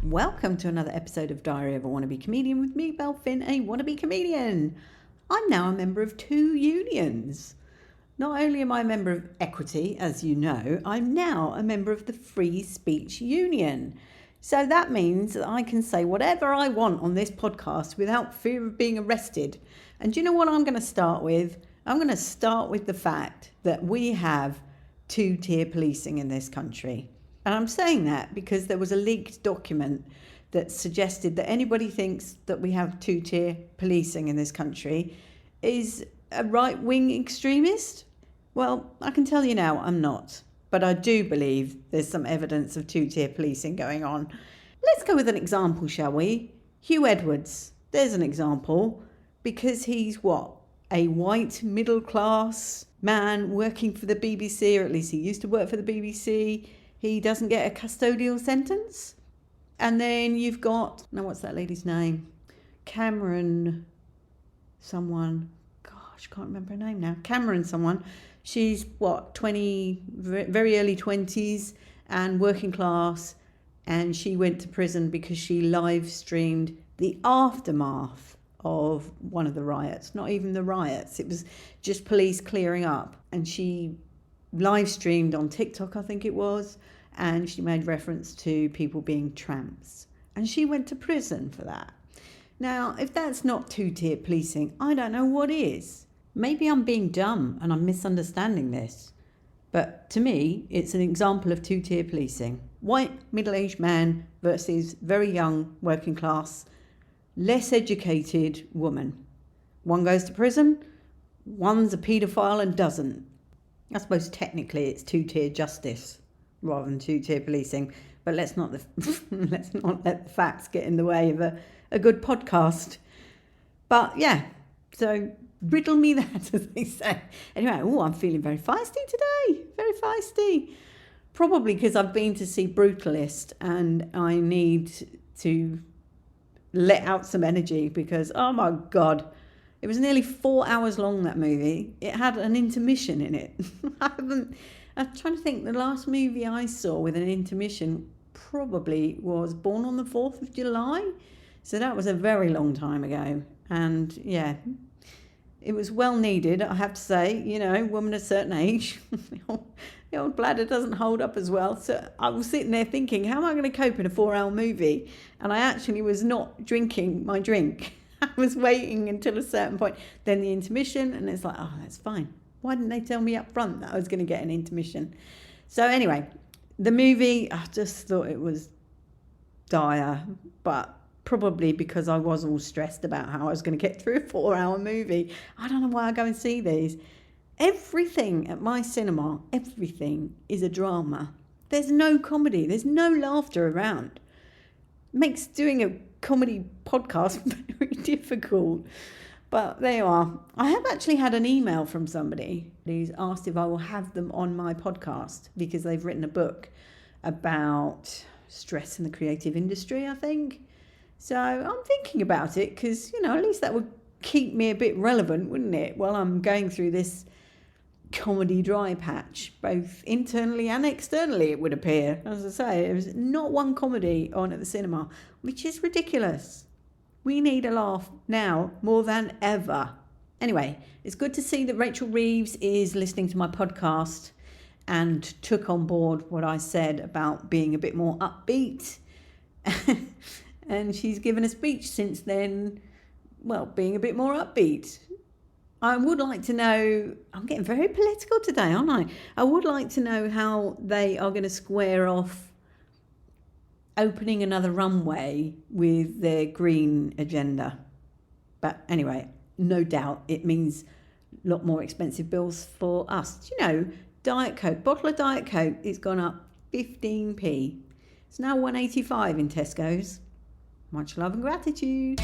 Welcome to another episode of Diary of a Wannabe Comedian with me, Belle, a wannabe comedian. I'm now a member of 2 unions. Not only am I a member of Equity, as you know, I'm now a member of the Free Speech Union. So that means that I can say whatever I want on this podcast without fear of being arrested. And do you know what I'm going to start with? I'm going to start with the fact that we have 2-tier policing in this country. And I'm saying that because there was a leaked document that suggested that anybody thinks that we have 2-tier policing in this country is a right-wing extremist. Well, I can tell you now, I'm not. But I do believe there's some evidence of 2-tier policing going on. Let's go with an example, shall we? Hugh Edwards. There's an example. Because he's what? A white middle-class man working for the BBC, or at least he used to work for the BBC. He doesn't get a custodial sentence. And then you've got, now what's that lady's name? Cameron someone. Gosh, can't remember her name now. Cameron someone. She's what, 20, very early 20s and working class. And she went to prison because she live streamed the aftermath of one of the riots. Not even the riots. It was just police clearing up. And she live streamed on TikTok, I think it was, and she made reference to people being tramps. And she went to prison for that. Now, if that's not 2-tier policing, I don't know what is. Maybe I'm being dumb and I'm misunderstanding this. But to me, it's an example of 2-tier policing. White, middle-aged man versus very young, working class, less educated woman. One goes to prison, one's a paedophile and doesn't. I suppose technically it's 2-tier justice rather than 2-tier policing, but let's not let the facts get in the way of a good podcast. But yeah, so riddle me that, as they say. Anyway, I'm feeling very feisty today, very feisty. Probably because I've been to see Brutalist and I need to let out some energy because, oh my God, it was nearly 4 hours long, that movie. It had an intermission in it. I'm trying to think, the last movie I saw with an intermission probably was Born on the 4th of July. So that was a very long time ago. And yeah, it was well needed, I have to say. You know, woman of a certain age, the old bladder doesn't hold up as well. So I was sitting there thinking, how am I going to cope in a 4-hour movie? And I actually was not drinking my drink. I was waiting until a certain point, then the intermission, and it's like, oh, that's fine. Why didn't they tell me up front that I was going to get an intermission? So anyway, the movie, I just thought it was dire, but probably because I was all stressed about how I was going to get through a 4-hour movie. I don't know why I go and see these. Everything at my cinema, everything is a drama. There's no comedy. There's no laughter around. Makes doing a comedy podcast very difficult. But there you are. I have actually had an email from somebody who's asked if I will have them on my podcast because they've written a book about stress in the creative industry, I think. So I'm thinking about it because, you know, at least that would keep me a bit relevant, wouldn't it? While I'm going through this comedy dry patch, both internally and externally, it would appear. As I say, there's not one comedy on at the cinema, which is ridiculous. We need a laugh now more than ever. Anyway, it's good to see that Rachel Reeves is listening to my podcast and took on board what I said about being a bit more upbeat. And she's given a speech since then, well, being a bit more upbeat. I would like to know, I'm getting very political today, aren't I? I would like to know how they are going to square off opening another runway with their green agenda. But anyway, no doubt it means a lot more expensive bills for us. You know, Diet Coke, bottle of Diet Coke, it's gone up 15p. It's now 1.85 in Tesco's. Much love and gratitude.